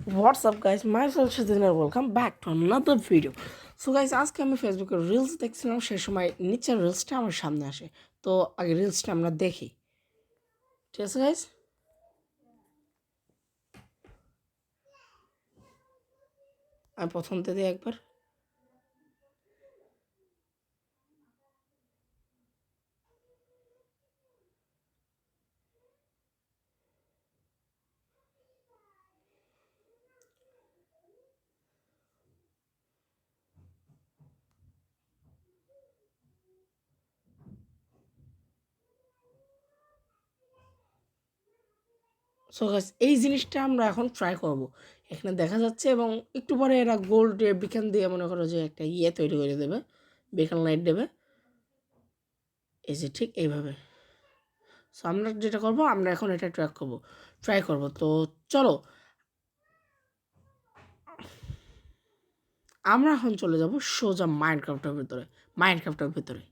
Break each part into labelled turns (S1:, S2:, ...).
S1: What's up guys, myself Shazin and welcome back to another video. So guys, আজকে আমি ফেসবুকে reels দেখছিলাম, সেই সময় নিচের রিলসটা আমার সামনে আসে। তো আগে রিলসটা আমরা দেখি, ঠিক আছে গাইজ? আমি প্রথমতে দিই একবার। সো গাইজ, এই জিনিসটা আমরা এখন ট্রাই করব। এখানে দেখা যাচ্ছে এবং একটু পরে এরা গোল্ড বিকান দিয়ে মনে করো যে একটা ইয়ে তৈরি করে দেবে, বিকান লাইট দেবে, এই যে ঠিক এইভাবে। সো আমরা যেটা করব, আমরা এখন এটা ট্রাই করব। তো চলো আমরা এখন চলে যাব সোজা মাইনক্রাফটের ভিতরে।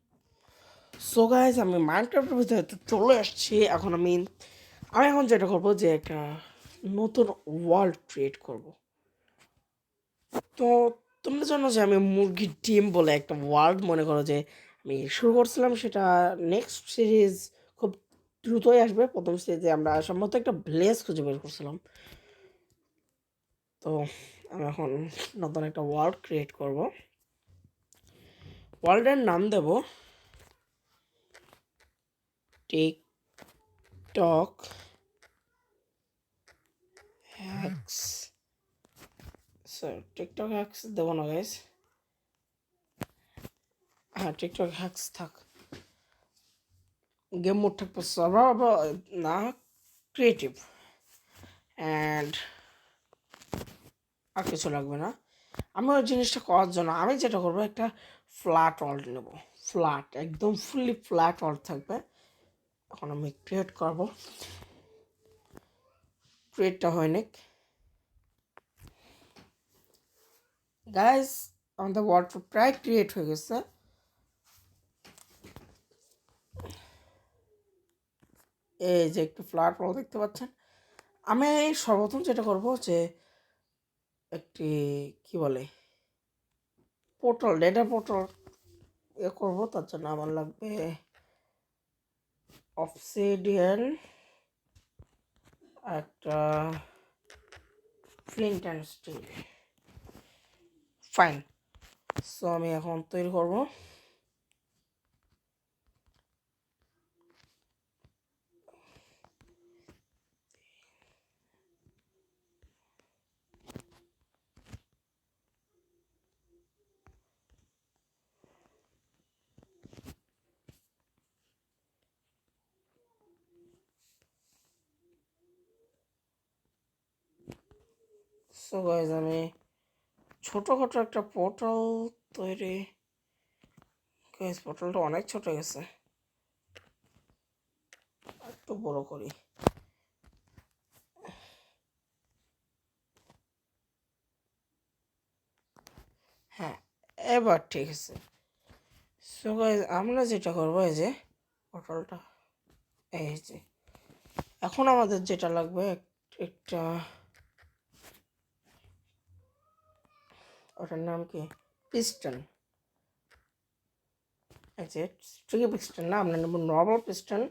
S1: সো গাইজ, আমি মাইনক্রাফটের ভিতরে তো চলে আসছি। এখন আমি এখন যেটা করবো যে একটা নতুন ওয়ার্ল্ড ক্রিয়েট করব। তো তোমরা জানো যে আমি মুরগির ডিম বলে একটা ওয়ার্ল্ড মনে করো যে আমি শুরু করছিলাম, সেটা নেক্সট সিরিজ খুব দ্রুতই আসবে। প্রথম সিরিজে আমরা সম্ভবত একটা ভিলেজ খুঁজে বের করছিলাম। তো আমি এখন নতুন একটা ওয়ার্ল্ড ক্রিয়েট করব। ওয়ার্ল্ডের নাম দেব TikTok hacks. Sir, TikTok hacks দেবো না গাইস। হ্যাঁ, টিকটক হ্যাক্স থাক। গেম মোড থাকবে সার্ভার না, ক্রিয়েটিভ অ্যান্ড আর কিছু লাগবে না। আমি ওই জিনিসটা করার জন্য আমি যেটা করবো, একটা ফ্ল্যাট ওয়ার্ল্ড নেব। ফ্ল্যাট, একদম ফুললি ফ্ল্যাট ওয়ার্ল্ড থাকবে। এখন আমি ক্রিয়েট করব। ক্রিয়েটটা হয়নি গাইস, আমাদের ওয়ার্ল্ড প্রায় ক্রিয়েট হয়ে গেছে। এই যে একটু ফ্ল্যাট ওয়ার্ল্ড দেখতে পাচ্ছেন। আমি সর্বপ্রথম যেটা করব যে একটি কি বলে পোর্টাল, ডেটা পোর্টাল করবো। তার জন্য আমার লাগবে অবসিডিয়ান, একটা flint and steel. Fine. So আমি এখন তৈরি করব। সো গাইজ, আমি ছোটোখাটো একটা পোর্টাল তৈরি। গাইজ, পোর্টালটা অনেক ছোট গেছে, একটু বড় করি। হ্যাঁ, এবার ঠিক আছে। সো গাইজ, আমরা যেটা করবো, এই যে পোর্টালটা, এই যে এখন আমাদের যেটা লাগবে একটা, ওটার নাম কি, পিস্টন। এই যে স্ট্রিকি পিস্টন না, আমরা নেব নর্মাল পিস্টন।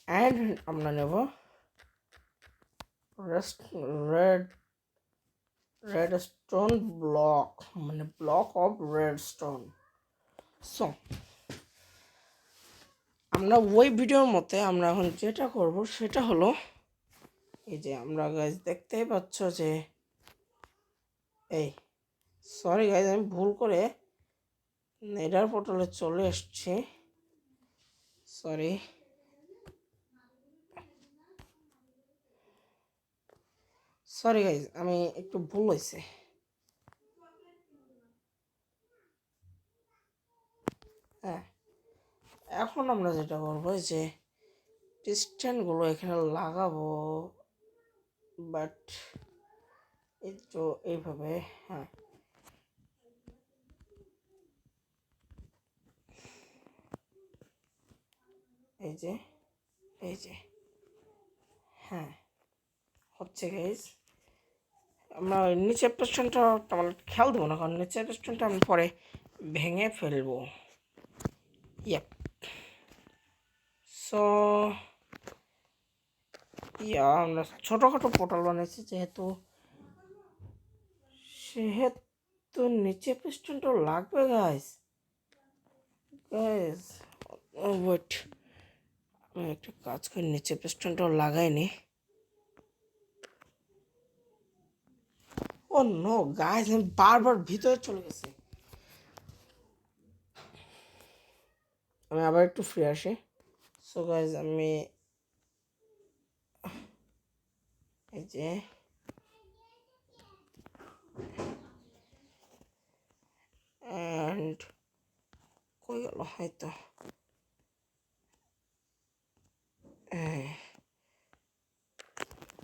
S1: অ্যান্ড আমরা নেব রেড রেডস্টোন ব্লক, মানে ব্লক অফ রেডস্টোন। সো আমরা ওই ভিডিওর মতে আমরা এখন যেটা করব সেটা হলো, এই যে আমরা গাইজ দেখতেই পাচ্ছ যে এই, সরি গাইজ, আমি ভুল করে নেডার পোর্টালে চলে এসছি। সরি সরি গাইজ, আমি একটু ভুল হয়েছে। হ্যাঁ, এখন আমরা যেটা করবো যে পিস্টনগুলো এখানে লাগাবো, বাট এই তো এইভাবে। হ্যাঁ, এই যে এই যে, হ্যাঁ হচ্ছে গাইজ। আমরা ওই নিচের পেস্টনটা তেমন খেয়াল দেবো না, কারণ নিচের পেস্টনটা আমি পরে ভেঙে ফেলবো। ইয়াপ, সো আমরা ছোটোখাটো পোর্টাল বানিয়েছি সেহেতু নিচে পিস্টনটাও লাগবে গাইস। ওয়েট, আমি একটা কাজ করি, নিচে পিস্টনটাও লাগাইনি। ও নো গাইস, আমি বারবার ভিতরে চলে গেছি। আমি আবার একটু ফ্রি আসি। সো গাইস, আমি এই যে অ্যান্ড কই গেল, হয়তো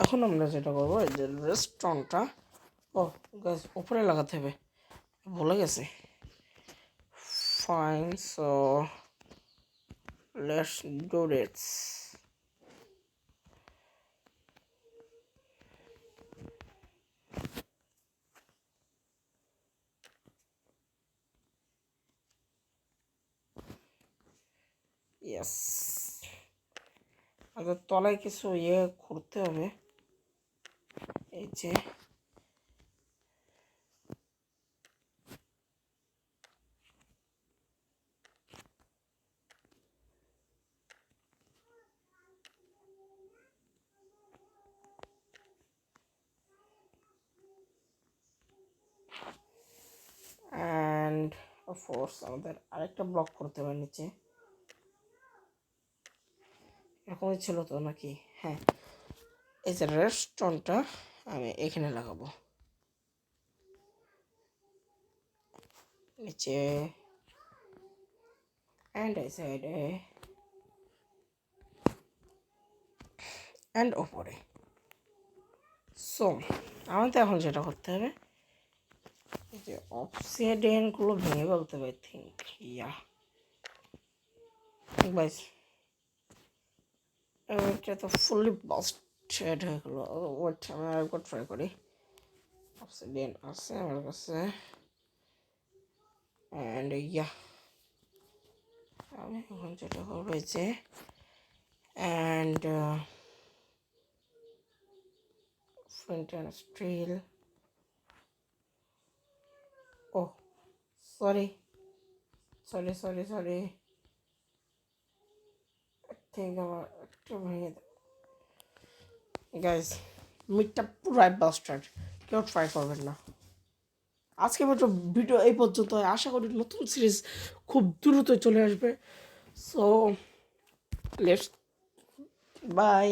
S1: এখন আমরা যেটা করবো, এই যে রেস্টুরেন্টটা, ও গাইস উপরে লাগাতে হবে, ভুলে গেছি। Fine, so let's do this. Yes, আগে তলায় কিছু করতে হবে। এই যে অ্যান্ড অফকোর্স আমাদের আরেকটা ব্লক করতে হবে নিচে। এরকমই ছিল তো নাকি? হ্যাঁ, এই যে রেস্টুরেন্টটা আমি এখানে লাগাবো, নিচে অ্যান্ড এই সাইডে অ্যান্ড ওপরে। সো আমাদের এখন যেটা করতে হবে, এই যে অবসিডিয়ানগুলো ভেঙে ফেলতে হবে। আই থিঙ্ক বাইস, এটা তো ফুললি বাস্টেড হয়ে গেলো। ওয়েট, আমি আরেকবার ট্রাই করি। অবসিডিয়ান আছে আমার কাছে, অ্যান্ড আমি এখন যেটা করবো, এই যে and flint and steel. Oh, sorry. I think আমার একটু ভেঙে দেব। গাইস, মিটটা পুরাই বাস্টার্ড, কেউ ট্রাই করবেন না। আজকে মাত্র ভিডিও এই পর্যন্ত, আশা করি নতুন সিরিজ খুব দ্রুতই চলে আসবে। So let's by.